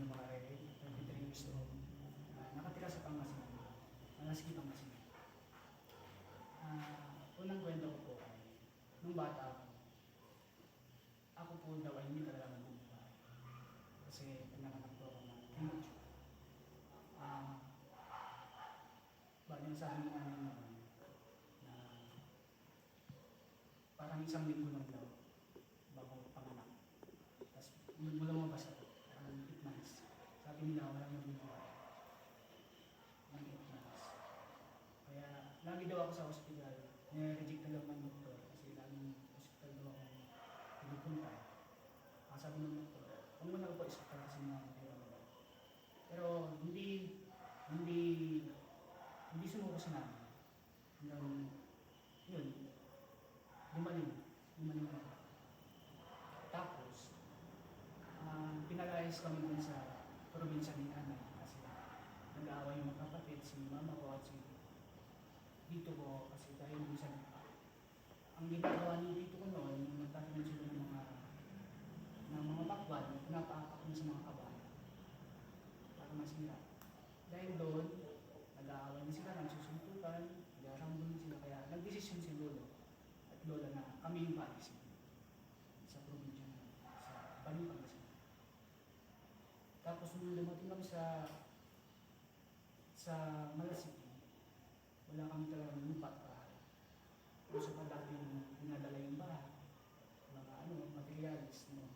Marcelino Macarere, 33 years old, nakatira sa Pangasinan, Malaski, Pangasinan. Unang kwento ko po ay, nung bata ako po daw ay hindi talaga magbubuhay. Kasi pinanganak po ako ng premature. Bali ang sabi ng amin naman na parang isang linggo lang daw bago panganak. Tapos lumabas ako, parang 8 months. Sabi nila walang magbubuhay ng 8 months. Kaya lagi daw ako sa hospital, nire-reject na lang ng doktor kasi laging hospital daw ako pinupunta. Sabi ng doktor, huwag mo na po hospital kasi mga daw. Pero hindi sumuko sa namin. Hanggang yun, gumaling ako. Tapos, pinalayas kami dun sa probinsya ni nanay kasi nag-aaway yung magkapatid, si mama ko at si dito ko kasi dahil minsan ang ginagawa ni dito ko noon, yung nagtatanim sila ng mga bakwan, pinapaapak mo sa mga kabayo para masira. Dahil doon, nag-aaway na sila, nagsusuntukan, nag-arambol sila, kaya nagdesisyon si lolo at lola na kami yung paalisin sa probinsya na sa Balipangasin. Tapos nung dumating kami sa Malasiki, wala kami talagang lupa at bahay. Kung sa dati yung pinadala yung bahay, mga materialis, no.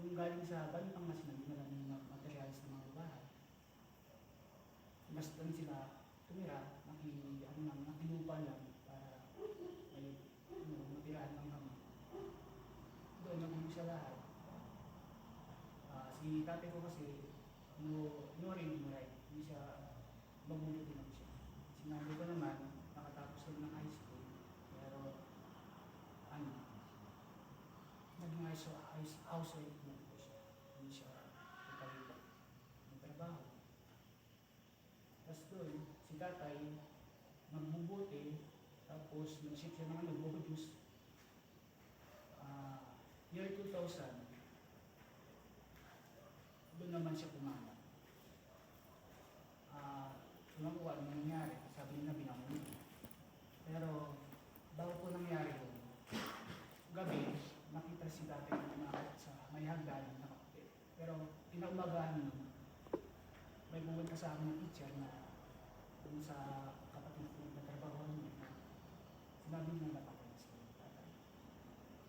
Yung galing sa Balipangasin, dinala yung materialis ng mga bahay. Basta sila tumira, nakilupa lang para may matirahan ng kami. Doon, nag-umpisa lahat. Si tatay ko kasi, hindi siya mabuti din siya. Sinabi ko naman, nakatapos lang ng high school, pero naging housewife na po siya. Hindi siya nagpalibag ng trabaho. Tapos doon, si tatay, magbubuti, tapos nag-ship siya ng nag-produce. Year 2000, doon naman siya pumangat. Ewan ko ano nangyari, sabi nila binangon. Pero, bago po nangyari yun, gabi, nakita si tatay na umakit sa may hagdan na kape. Pero, pinaumagahan nun, may pumunta sa amin ng teacher na kung sa kapatid ko na trabaho niya, sinabi niya na patay sa tatay.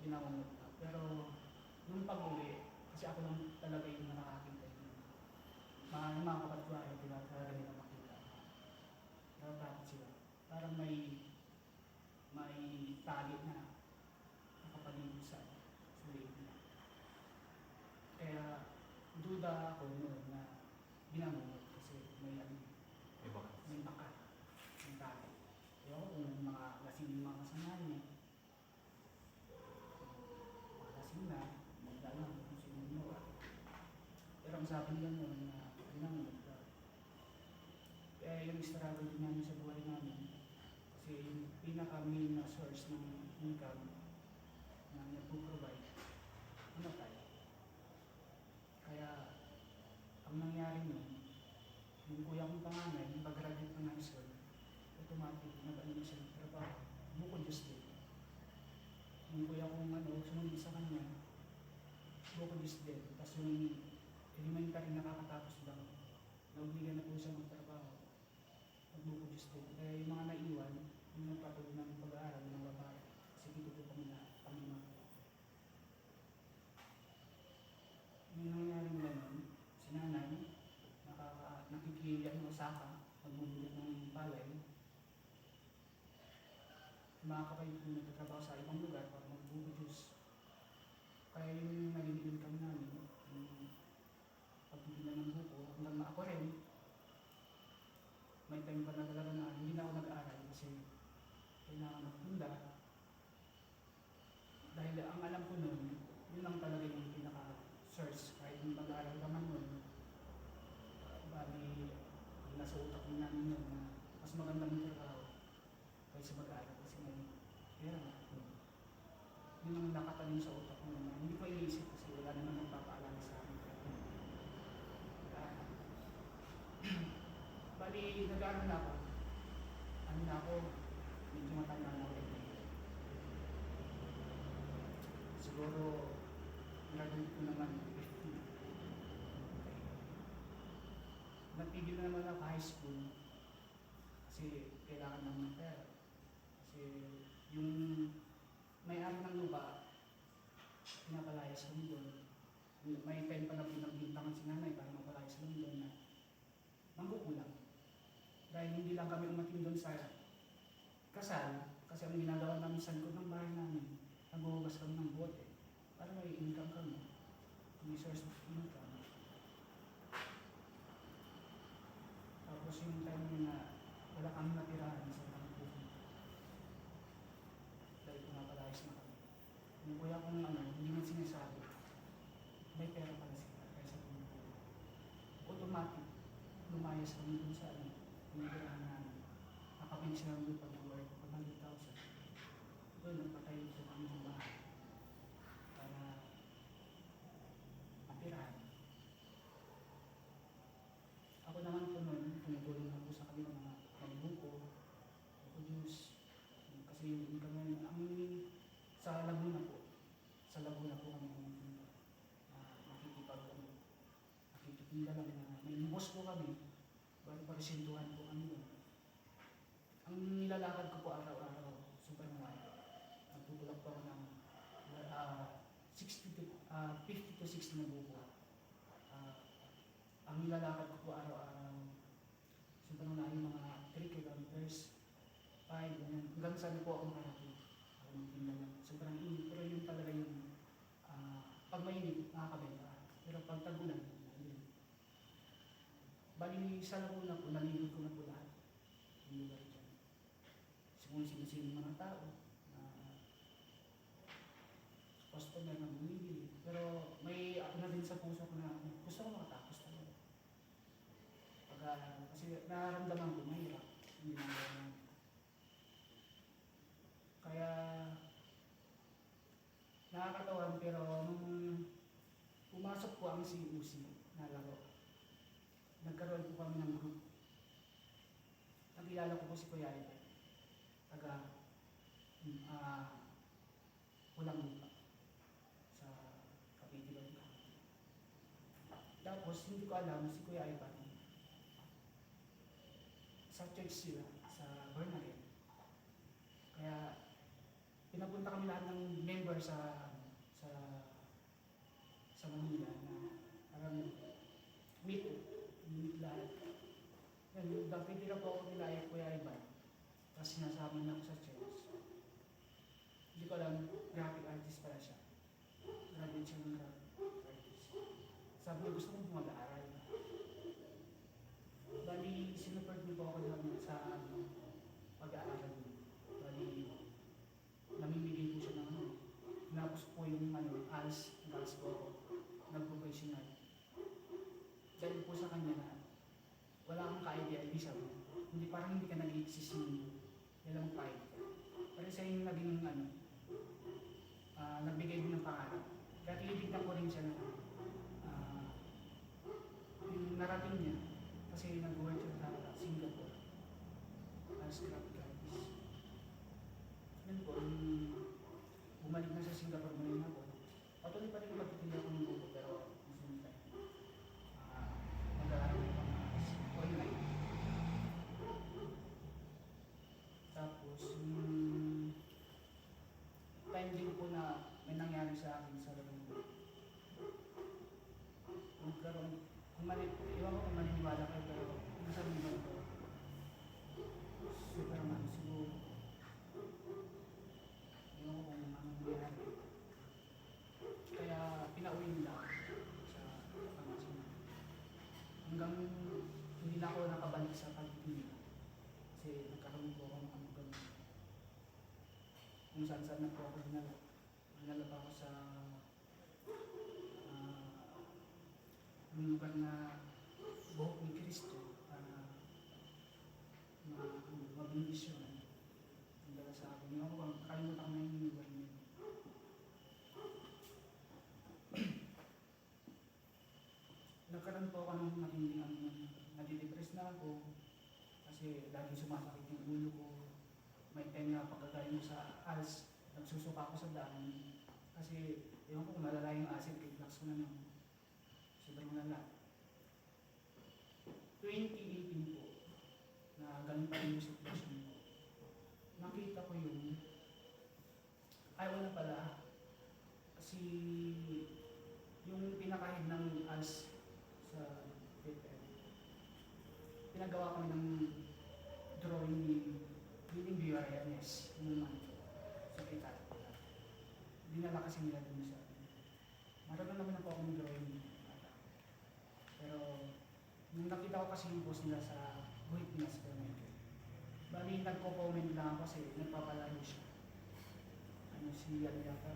Binangon na. Pero, nung pag-uwi, kasi ako lang talaga yung nakakita yun. Mga kapatid ko ayaw talaga nila makita. Natatakot sila. Parang may tali na nakapaligid sa leg niya. Kaya, duda ako noon na binangon kasi may baka ng tali. Kaya ako kung mga lasing yung mga kasama niya, mga lasing na, magdalang kung sino ginawa. Pero ang sabi nila noon na binangon ka. Kaya yung struggle din namin sa buhay namin, kasi yung pinaka-main na source ng income na nagpo-provide, tayo. Kaya, ang nangyari nun, yung kuya kong panganay, yung pag-graduate ng high school, automatic, nag-ano siya ng trabaho, bukod Diyos din. Yung kuya kong sumunod sa kanya, bukod Diyos din. Tapos yung elementary nakakatapos lang, naubigyan na po siya ng trabaho, bukod Diyos din. Kaya yung mga naiwan, yung nagpatuloy ng pag-aaral ng babae, kasi dito po kami na pangimang. Yung nangyari naman, si nanay, nakikilian ng Osaka, magbubulot ng palay. Mga kapatid ko nagtatrabaho sa ibang lugar para mag-produce. Kaya yung naging income namin, yung pagpipila ng buko, hanggang na ako rin, may time pa na talaga na hindi na ako nag-aaral kasi kailangan magpunda. Dahil ang alam ko noon, yun lang talaga yung pinaka-source. Kahit yung pag-aaral ka man noon, bali, nasa utak din namin yun na mas maganda mong trabaho kaysa mag-aaral kasi may pera. Yun ang nakatanim sa utak ko na hindi ko iniisip kasi high school kasi kailangan naman ng pera. Kasi yung may-ari ng lupa, pinapalayas kami doon. May time pa na pinagbintangan si nanay para mapalayas kami doon na mangkukulang. Dahil hindi lang kami umating doon sa kasal, kasi ang ginagawa namin sa likod ng bahay namin, naghuhugas kami ng bote para may income kami, may source of income. Tapos yung time na wala kami natirahan sa bangko, dahil pumapalayas na kami. Yung kuya kong hindi man sinasabi, may pera pala sila kaya sa bangko. Automatic, lumayas kami dun sa tinitirahan namin. Nakapili sila ng lupa ng worth 100,000. Doon, nagpatay ito kami ng bahay para matirahan. Ako naman po noon, tumutulong na po sa kanila mga pagbuko, produce, kasi yung kami, sa Laguna po, kami nakikitinda lang na may boss po kami, bago parisintuhan po kami doon. Ang nilalakad ko po araw-araw, supermarket. Nagtutulak po ako ng 50 to 60 na buko. Ang nilalakad ko po araw-araw, supermarket yung mga 3 kilometers, 5, ganyan. Hanggang saan po ako marating. Ako magtinda lang. Sobrang init, pero yun talaga yung pag mainit, nakakabenta. Pero pag tagulan, hindi. Bali sa Laguna po, nalilod ko na po lahat. Yung lugar dyan. Kung sino-sino mga tao na customer na bumibili. Pero may ako na din sa puso ko na gusto ko makatapos talaga. Kasi nararamdaman ko mahirap. Hindi na gano'n. Kaya nakakatawan pero nung pumasok po ang CUC na laro, nagkaroon po kami ng group. Nakilala ko po si Kuya Ito. Taga Pulang Lupa sa Kapitilan. Tapos hindi ko alam si Kuya Ivan sa church sila sa Bernadette. Kaya pinapunta kami lahat ng member sa Manila na parang meet lahat. Nakitira po ako nila Kuya Ivan. Tapos sinasama na ako sa church. Hindi ko alam, graphic artist pala siya. Graduate siya ng graphic artist. Sabi ko, gusto kong mag-aaral. Bali, sinuport niyo po ako sa pag-aaral niyo. Bali, namimigay po siya ng Tapos po yung ALS, nag-ALS po ako. Nag-professional. Dahil po sa kanya na wala kang ka-idea, ibig sabihin. Hindi, parang hindi ka nag-i-exist yung ilang kahit ka. Pero sa yung naging nagbigay din ng pangarap. Kaya tinitignan ko rin siya na yung narating niya kasi nag-work siya sa Singapore as graphic artist. Yun po, bumalik na sa Singapore mo rin ako. Patuloy pa rin magtitinda ko ng buko pero same time mag-aaral ko online. Tapos, time din po na may nangyari sa akin sa Laguna. Iwan ko kung maniniwala kayo pero kung sabihin ko, Superman siguro. Iwan ko kung ano nangyari. Kaya pinauwi nila sa Pangasinan. Hanggang hindi na ako nakabalik sa pagtitinda. Kasi nagkaroon po ako ng ganun. Kung saan-saan na po ako dinala. Dinala pa ako sa yung lugar na Buhok ni Cristo para mabindisyon. Ang dala sa akin. Yung ako, kalimutan ko na yung lugar niyo. Nagkaroon po ako ng matinding nadidepress na ako kasi lagi sumasakit yung ulo ko. May time na pagkagaling mo sa ALS, nagsusuka ako sa daan kasi ewan ko kung malala yung acid reflux ko na naman. Sobrang lala. 2018 po, ganun pa rin yung sitwasyon ko. Nakita ko ay wala pala, kasi yung pinakahid ng ALS sa paper, pinagawa kami ng drawing ni Willing BRNS, yung naman ko, secretary ko. Dinala kasi nila dun sa marunong naman ako akong drawing. Pero nung nakita ko kasi yung post nila sa guhit nila sa Permeco, bali nagko-comment lang ako kasi nagpapalaro siya. Si yata,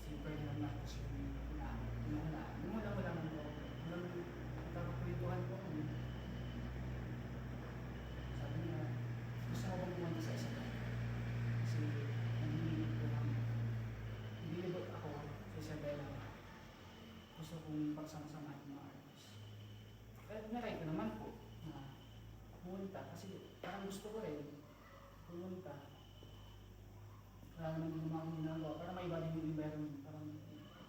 si Ferdinand Marcos yung pinahalaan. Yung wala naman ko, hanggang nagkakakulituhan ko. Sabi niya, gusto mo bang pumunta sa isa ka? Kasi nanginginig ko lang. Nilibot ako sa Isabela. Gusto kong pagsama-samahin ng mga artist. Kaya naray ko naman po na pumunta kasi parang gusto ko rin pumunta. Parang naman akong ginagawa para maiba din yung environment. Parang,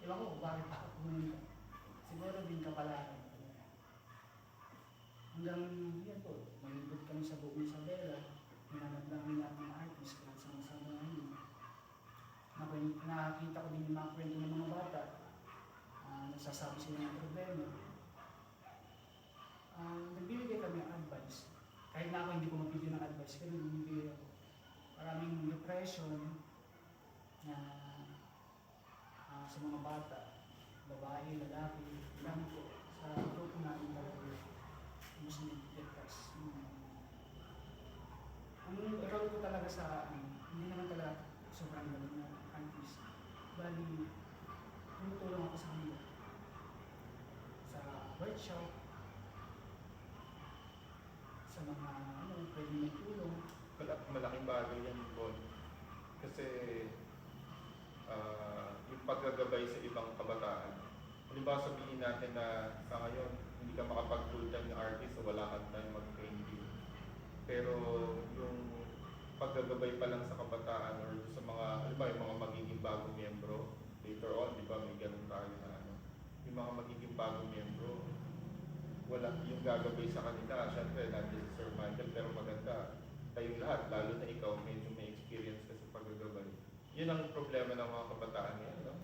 iba ko, bakit ako pumunta? Siguro din kapalaran. Hanggang yan po, malibot kami sa buong Isabela. Hinanap namin lahat ng artist kaya sama-sama ngayon. Nakakita ko din yung mga kwento ng mga bata. Nagsasabi sila ng problema. Nagbibigay kami ng advice. Kahit na ako hindi ko mabigyan ng advice, pero nagbibigay ako. Maraming depression na sa mga bata, babae, lalaki, lang po sa grupo namin talaga Muslim depressed. Ang role ko talaga sa hindi naman talaga sobrang galing na artist. Bali, tumutulong ako sa kanila. Sa workshop, sa mga pwede may tulong. Malaking bagay yan, Paul. Kasi yung paggagabay sa ibang kabataan. Halimbawa sabihin natin na sa ngayon, hindi ka makapag full-time na artist o wala kang time mag-painting. Pero yung paggagabay pa lang sa kabataan or sa mga, halimbawa yung mga magiging bagong miyembro, later on, di ba, may ganun tayo na yung mga magiging bagong miyembro, wala yung gagabay sa kanila. Siyempre, nandiyan si Sir Michael, pero maganda kayong lahat, lalo na ikaw, medyo may experience ka sa paggagabay. Yun ang problema ng mga kabataan ngayon, no?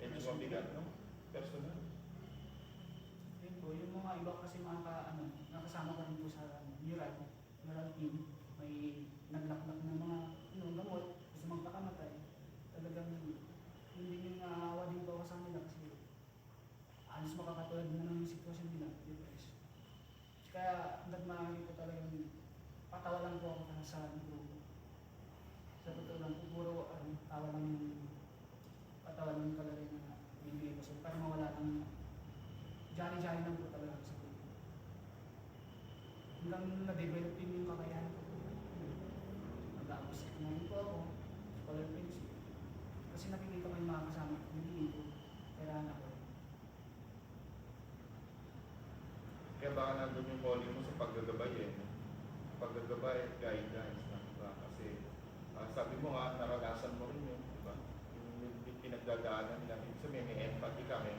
Medyo mabigat, no? Personal. Yun po, yung mga iba kasi nakasama ko rin po sa mural team, may naglaklak ng mga gamot, gusto magpakamatay. Talagang hindi nyo naawa din po ako sa kanila kasi halos makakatulad na ng sitwasyon nila, depressed. Kaya hanggang maaari ko talagang patawa lang po ako sa grupo. Sa totoo lang po, puro tawa lang yung patawa lang talaga na bibigay ko sila para mawala ng jari-jari lang po talaga sa grupo. Hanggang na-develop din yung kakayahan ko. Nag-aabos ngayon po ako, color pencil. Kasi nakikita ko yung mga kasama ko, hindi ko kailangan ako. Kaya baka nandun yung calling mo sa paggagabay paggagabay at guidance na, diba? Kasi sabi mo nga, naranasan mo rin yun, diba? Yung pinagdadaanan nila, ibig sabihin may empathy ka, may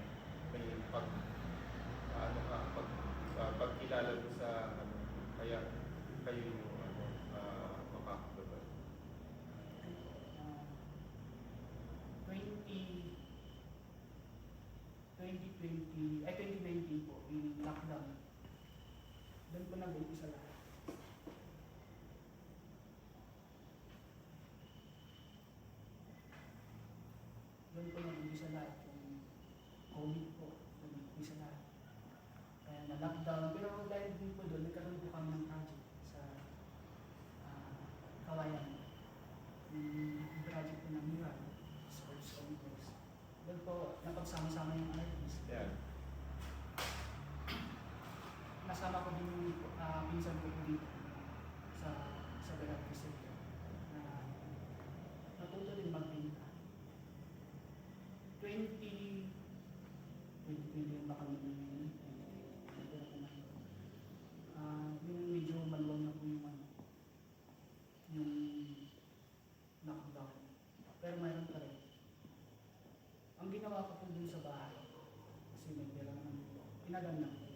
pagkilala mo sa kaya kayo yung makakagabay. 2019 po, yung lockdown. Doon po nag-umpisa lahat. Doon po nag-umpisa lahat yung COVID po. Nag-umpisa lahat. Kaya na-lockdown. Pero dahil din po doon, nagkaroon po kami ng project sa Kawayan. Yung project po ng mural, Sports Olympics. Doon po, napagsama-sama yung artist. Yeah. Nasama ko din yung pinsan ko dito sa Galang Presidente na natuto din magpinta. 2020 yung baka yung medyo maluwag na po yung lockdown. Pero mayroon pa rin. Ang ginawa ko po dun sa bahay, kasi may pera naman po, pinaganda ko siya.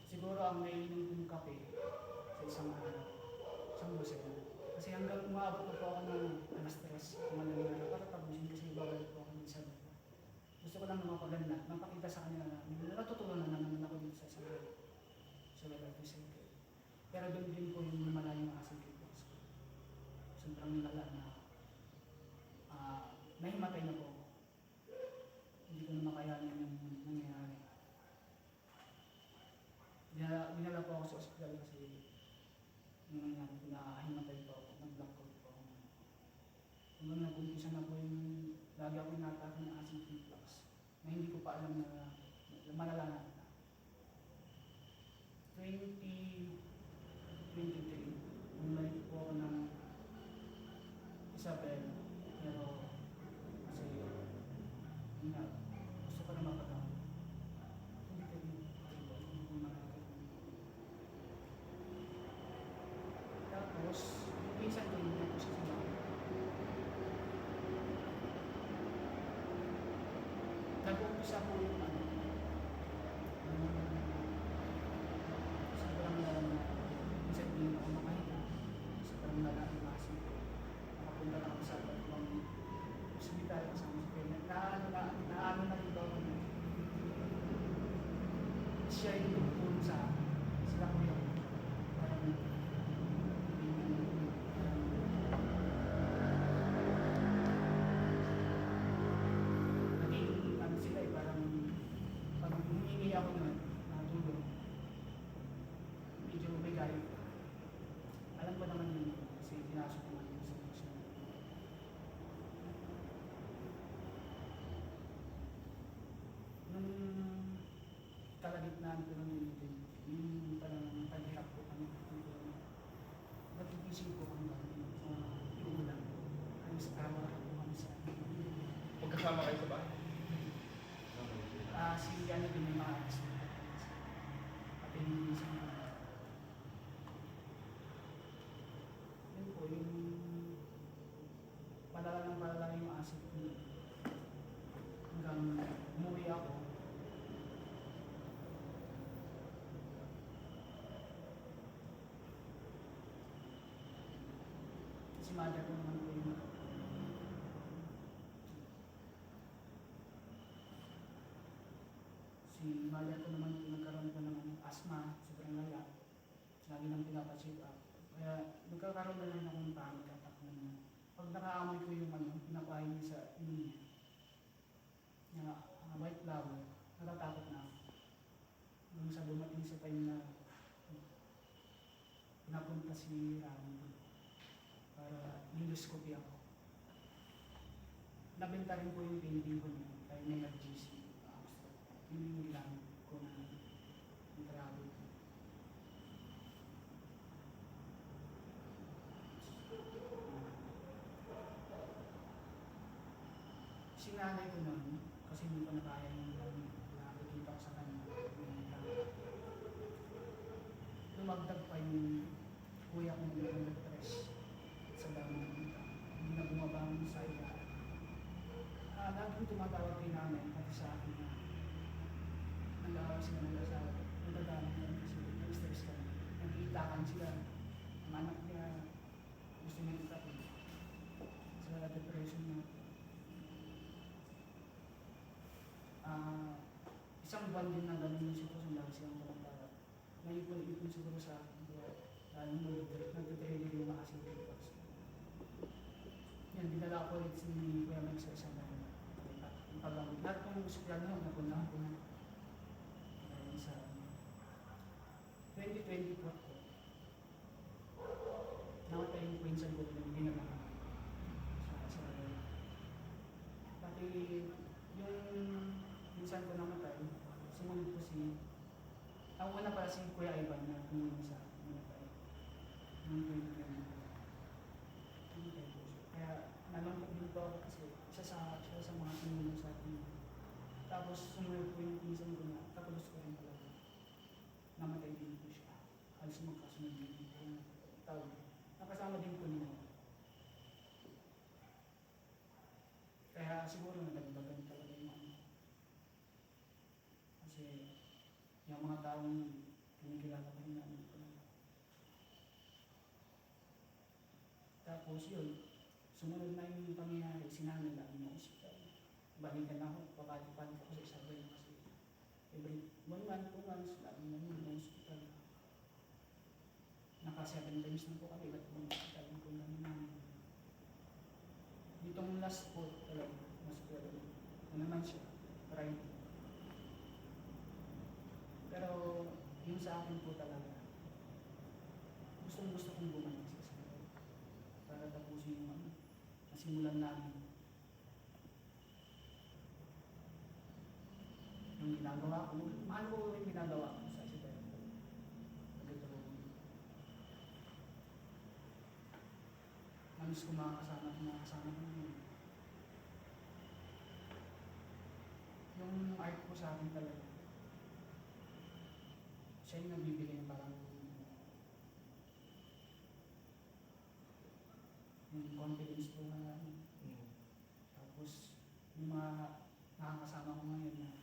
Siguro ang naiinom kong kape sa isang araw, isang dosen. Kasi hanggang umabot na po ako ng alas 3, kumalang para tapusin kasi babalik po ako minsan. Gusto ko lang mapaganda, mapakita sa kanila na natutunan na naman ako dito sa Level 2 Center. Pero doon din po yung lumala yung aking kickbox ko. Sobrang lala na nahimatay na po ako. Hindi ko na makayanin yung nangyayari. Dinala po ako sa ospital kasi yung nangyari, nahimatay po ako, nag-blackout po ako. Hanggang nag-umpisa na po yung lagi ako inatake ng acid reflux na hindi ko pa alam na malala na. 2023, bumalik po ako ng Isabel, pero kasi yun nga, gusto ko na mapagawa. Hindi ko makakita. Tapos, minsan ko hindi ako sa sila. Nag-uumpisa po yung sobrang lala na minsan hindi ako makahinga. Sobrang lala ang asin ko. Nakapunta na ako sa ibang hospital kasama si Kenya. Naano na rin ba ako na siya yung tungtulong sa akin. Sila ko yung parang naging ano sila eh, parang pag humingi ako nun, natulong. Medyo may galit. Alam ko naman yun kasi pinasok ko naman sa sitwasyon. Nung kalagitnaan ko ng limited, yung parang paghirap ko kami, nag-iisip ko kung iulan ko. Ayos tama ko kami sa Magkasama kayo sa bahay? si ano din may mga alis na at hindi sa mga yun po yung palala yung asip ko hanggang umuwi ako. Si mother ko naman po yung nagkaroon ko ng asthma, sobrang lala. Lagi nang pinapacheck up. Kaya nagkakaroon na lang ako ng panic attack na pag nakaamoy ko yung pinapahin niya sa inom niya, white flower, natatakot na ako. Nung sa dumating sa time na pinapunta si Rami para endoscopy ako. Nabenta rin po yung painting ko niya, kaya may GC. Yun yung ginamit ko na travel. Sinanay ko nun, kasi hindi ko na kaya yung nakikita ko sa kanya. Lumagdag pa yung kuya kong nag-stress sa dami ng kita. Hindi na bumabangon sa iya. Laging tumatawag kay namin, pati sa akin na nag-aawa sila ng asawa. Nagdadamag lang kasi nag-stress kami. Nag-iitakan sila. Ang anak niya gusto niya itapin. Sa depression niya. Isang buwan din na ganun yung sitwasyon dahil silang walang para. Naipon siguro sa akin. Lalo mo nag-trailer yung makasing papers. Yan, dinala ko ulit si Kuya Mike sa isang bayan. Lahat ng hospital niya, napunahan ko na. Sa 2024 ko, nakatay yung pinsan ko na hindi naman sa pati yung pinsan ko namatay, sumunod ko ang una pala si Kuya Ivan na tumulong sa namatay noong 2024. Kaya nalungkot din po ako kasi isa sa mga tumulong sa atin. Tapos sumunod po yung pinsan ko na katulus ko rin pala. Namatay din po siya. Halos magkasunod din po yung tawag. Nakasama din po niya. Kaya siguro nadagdagan talaga yung ano. Kasi yung mga taong Kinikilala ko yung nanay ko. Tapos yun, sumunod na yung pangyayari, sinanay namin ng ospital. Balikan ako, papati-pati ako sa Isabel kasi every 1 month, 2 months, lagi namin ng ospital. Naka 7 times na po kami, iba't ibang ospital yung po namin. Ditong last po talaga, mas po talaga. Ano naman siya, right. Pero yung sa akin po talaga, gusto kong bumalik sa Isabel para tapusin yung nasimulan namin. Yung ginagawa ko, mahal ko yung ginagawa ko sa Isabel. Manis ko makakasama ko yun. Yung art ko sa akin talaga, siya yung nagbibigay ng parang yung confidence ko na tapos yung mga nakakasama ko ngayon na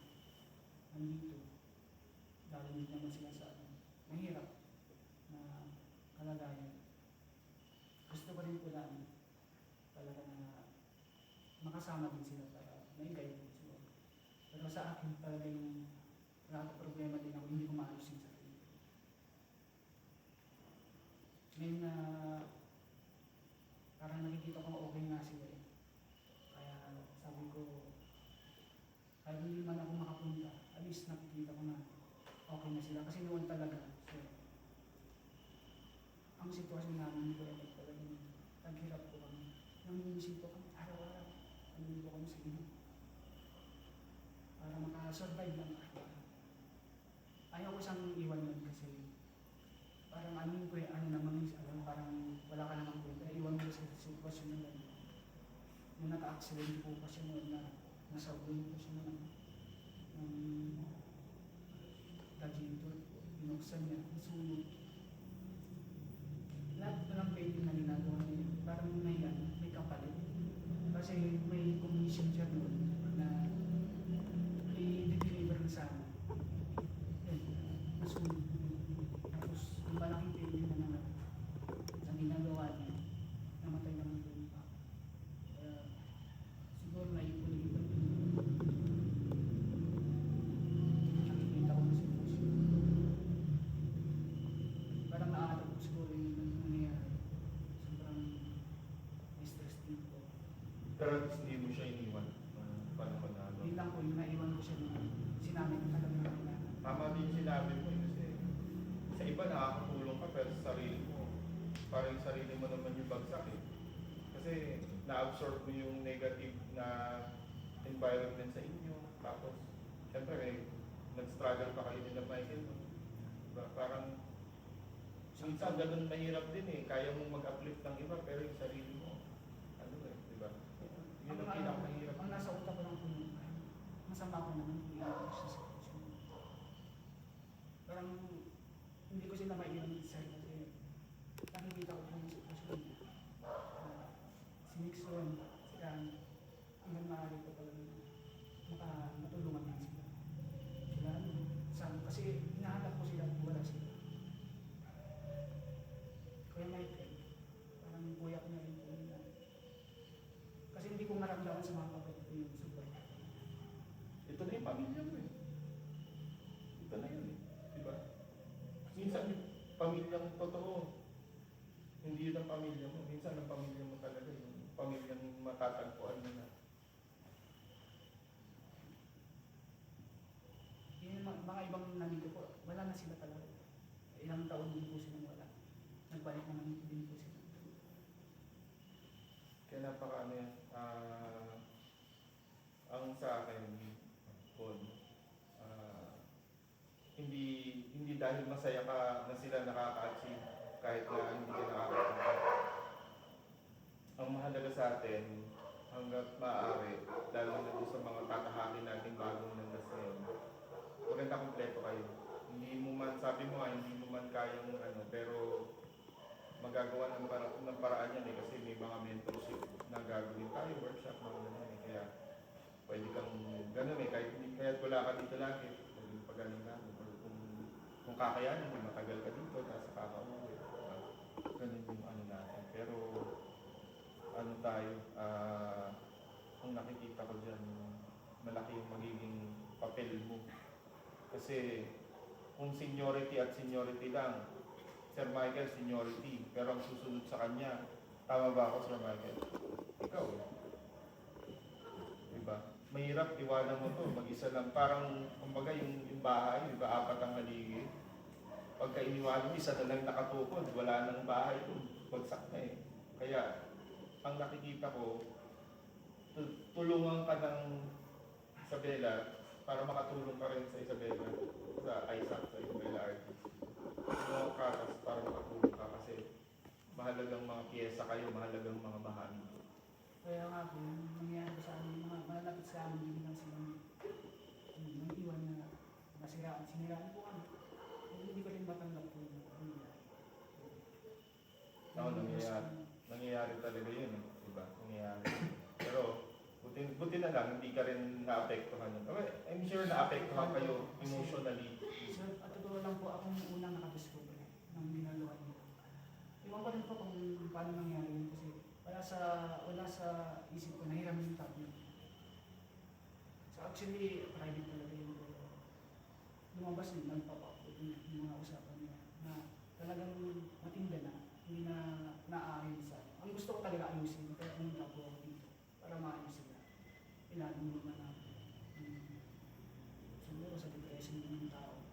nandito, dahil hindi naman sila sa mahirap na kalagayan. Gusto ko rin po na talaga na makasama din sila para na-guide din sila. Pero sa akin talaga yung problema din ako, hindi ko maayos yung sarili. Ngayon na parang nakikita ko okay nga sila eh. Kaya sabi ko, kahit hindi man ako makapunta, at least nakikita ko na okay na sila. Kasi noon talaga, so, ang sitwasyon namin ko ay talagang naghirap ko kami. Nangingisip ko kami araw-araw. Nangingisip ko kami sa inyo. Para makasurvive lang ako. Ayaw ko siyang iwan nun kasi parang ano ko ano naman parang wala ka namang kwenta. Iwan mo sa sitwasyon na lang. Nung naka-accident po kasi noon na nasa ulo ko siya naman. Radiator, binuksan niya, nasunog. Lahat ko ng painting na ginagawa niya, parang may kapalit. Kasi may commission siya doon na i-deliver na sana. Nasunog. Tapos yung malaking painting na ginagawa niya, namatay naman po yung papa. Siguro naipon-ipon. Nakikita ko na sitwasyon. Parang naalat ko siguro yung nangyayari. Sobrang stress din po. Pero hindi mo siya iniwan. Paano ko na ano? Yun lang po, yung naiwan ko siya nung sinabi ko talaga na kailangan. Tama din yung sinabi mo kasi sa iba nakakatulong ka pero sa sarili mo, parang yung sarili mo naman yung bagsak eh. Kasi na-absorb mo yung negative na environment sa inyo. Tapos, syempre, nag-struggle pa kayo nila Michael. No? Diba? Parang, minsan ganun mahirap din eh. Kaya mong mag-uplift ng iba pero yung sarili mo, ano eh, di ba? Yun ang pinakamahirap. Ang nasa utak ko lang po yun, masama ko naman kung iiwan ko sa sitwasyon. Parang, hindi ko sila maiwan sa sarili kasi nakikita ko yung sitwasyon niya. Si Nixon, si Kanye, hanggang maaari ko talaga matulungan din sila. Sila, kasi hinahanap ko sila at wala sila. Kuya Michael, parang buyak na rin po nila. Kasi hindi ko maramdaman sa mga kapatid ko yung support. Ito na yung pamilya mo eh. Ito na yun eh. Diba? Minsan yung pamilyang totoo, hindi yun ang pamilya mo. Minsan ang pamilya mo talaga yung pamilyang matatagpuan mo na. Yung mga ibang nandito po, wala na sila talaga. Ilang taon din po silang wala. Nagbalik naman din po sila. Kaya napaka ano yan. Ang sa akin, Paul, hindi dahil masaya ka na sila nakaka-achieve kahit na hindi ka nakaka-achieve. Ang mahalaga sa atin, hanggat maaari, lalo na doon sa mga tatahakin natin bagong landas ngayon, maganda kompleto kayo. Hindi mo man, sabi mo nga, hindi mo man kayang ano, pero magagawa ng paraan yan eh, kasi may mga mentorship na gagawin tayo, workshop, mga ganun eh. Kaya pwede kang ganun eh, kahit wala ka dito lagi, pwede pa ganun namin. Or kung kung kakayanin mo, matagal ka dito, tapos kakauwi. Ganun yung ano natin. Pero, ano tayo, kung nakikita ko dyan, malaki yung magiging papel mo. Kasi, kung seniority at seniority lang, Sir Michael, seniority, pero ang susunod sa kanya, tama ba ako, Sir Michael? Ikaw, diba? Mahirap iwanan mo to, mag-isa lang. Parang, kumbaga, yung bahay, diba, 4 ang haligi. Pagka iniwanan mo, isa na lang nakatukod, wala nang bahay doon, bagsak na eh. Kaya, ang nakikita ko, tulungan ka ng Isabela para makatulong ka rin sa Isabela, sa Isaac, sa Isabela Artist. Tulungan ka para makatulong ka kasi mahalagang mga piyesa kayo, mahalagang mga bahagi. Kaya nga po, yung nangyayari sa amin, mga malalapit sa amin, hindi lang silang nang iwan na siniraan po kami. Hindi ko rin matanggap po yung nangyayari. Oo, nangyayari talaga yun, diba? Nangyayari. Pero, buti na lang, hindi ka rin naapektuhan yun. Okay, I'm sure naapektuhan kayo emotionally. So, at totoo lang po, akong unang nakadiscover ng ginagawa niyo. Iwan ko rin po kung paano nangyari yun kasi wala sa isip ko, nahiram yung tablet. So actually, private talaga yun. Lumabas yun, nagpapakot yung mga usapan niya na talagang matinda na, hindi na naaayon sa. Ang gusto ko talaga ayusin, kaya pumunta po ako dito para maayos sila. Ilalim mo na siguro sa depression ng tao.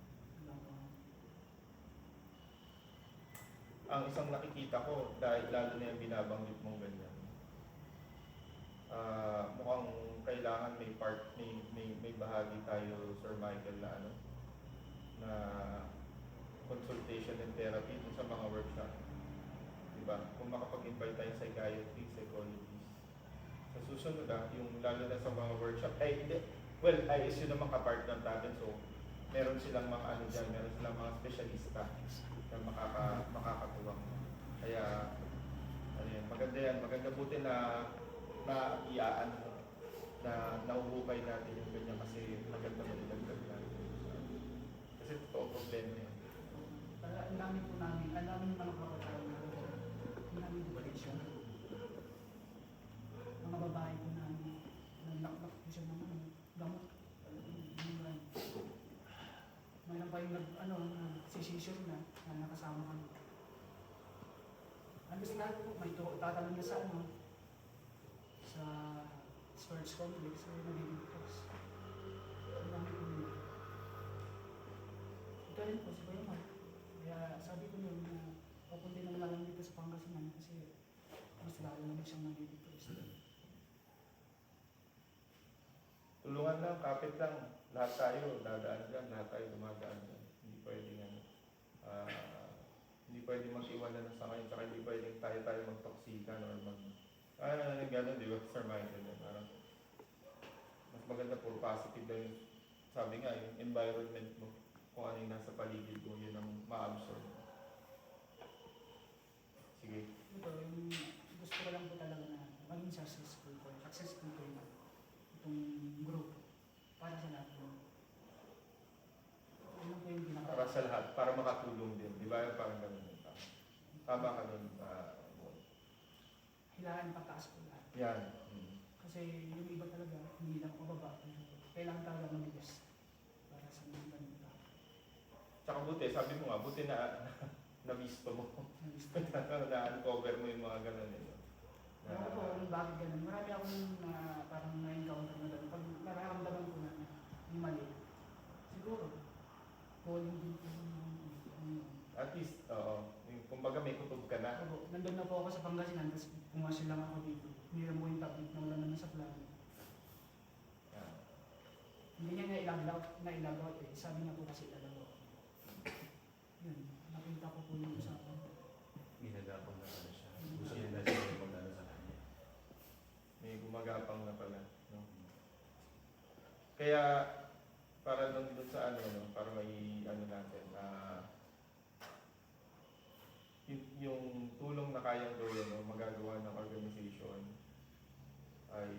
Ang isang nakikita ko, dahil lalo na yung binabanggit mong ganyan, mukhang kailangan may bahagi tayo, Sir Michael, na na consultation and therapy dun sa mga workshop. Diba? Kung makapag-invite tayo sa psychiatry, psychologist. Sa susunod yung lalo na sa mga workshop, hindi. Well, ISU naman ka-partner natin, so meron silang mga dyan, meron silang mga specialista na makakatuwang. Kaya, maganda yan. Maganda buti na iaan na nauhukay natin yung ganyan kasi maganda magdagdag natin. Kasi totoo problema yan. Ang dami po namin, ang dami ng mga kapatid na ang dami depression. Mga babae po namin, naglakbak po siya ng gamot. Mayroon pa yung nagsisisyon na nakasama kami. Ang gusto natin po, may tatanong na sa sa storage complex, nagiging post. Ang dami po nila. Ito rin po, si Bayman. Kaya sabi ko yun na papunti na lang dito sa Pangasinan kasi mas lalo naman siyang nagiging-post. Tulungan lang, kapit lang. Lahat tayo dadaan dyan, lahat tayo dumadaan dyan. Hindi pwedeng hindi pwedeng mag-iwanan sa ngayon, saka hindi pwedeng tayo mag-toxican or gano'n, di ba, Sir Michael? Parang, mas maganda po, positive lang yung, sabi nga, yung environment mo, kung ano yung nasa paligid mo, yun ang ma-absorb. Sige. Ito, yung gusto ko lang po talaga na maging successful ko yung itong group para sa lahat mo. Ano po yung Para sa lahat, para makatulong din, di ba? Parang gano'n. Tama ka dun. Hilaan pataas po lahat. Yan. Kasi yung iba talaga, hindi lang pababa. Kailangan talaga mag-invest para sa mga ganun tao. Tsaka buti, sabi mo nga, buti na na-visto mo. Na-uncover mo yung mga gano'n. Ano po, bakit ganun? Marami akong parang na-encounter na ganun. Pag nararamdaman ko na yung mali, siguro, calling din po At least, kumbaga may kutob ka na. Opo, nandun na po ako sa Pangasinan, tapos pumasyon lang ako dito. Hiniram mo yung tablet na wala naman sa plano. Yeah. Hindi niya na-ilagaw eh. Sabi niya po kasi ilagaw. Yun, nakita ko po yung usapan. Ginagapang na pala siya. Gusto niya na siya magdala sa kanya. May gumagapang na pala. No? Kaya, para doon sa para may natin, yung tulong na kayang gawin, magagawa ng organization ay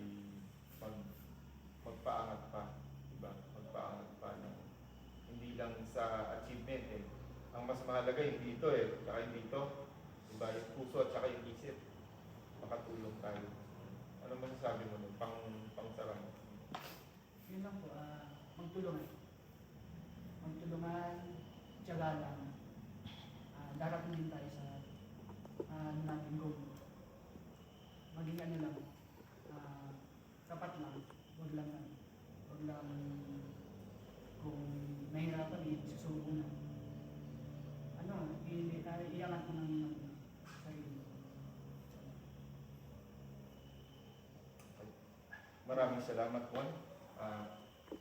magpaangat pa, diba? Magpaangat pa ng hindi lang sa achievement ang mas mahalaga hindi ito tsaka hindi ito. Diba? Yung puso at saka yung isip. Makatulong tayo. Ano masasabi mo nun? Pang-sarang. Yun lang po, magtulungan. Magtulungan, tiyaga lang. Darating din tayo sa ano natin goal. Maging ano lang, tapat lang, wag lang kung nahihirapan susubo na. Ano, iangat mo ng sarili. Maraming salamat, Juan.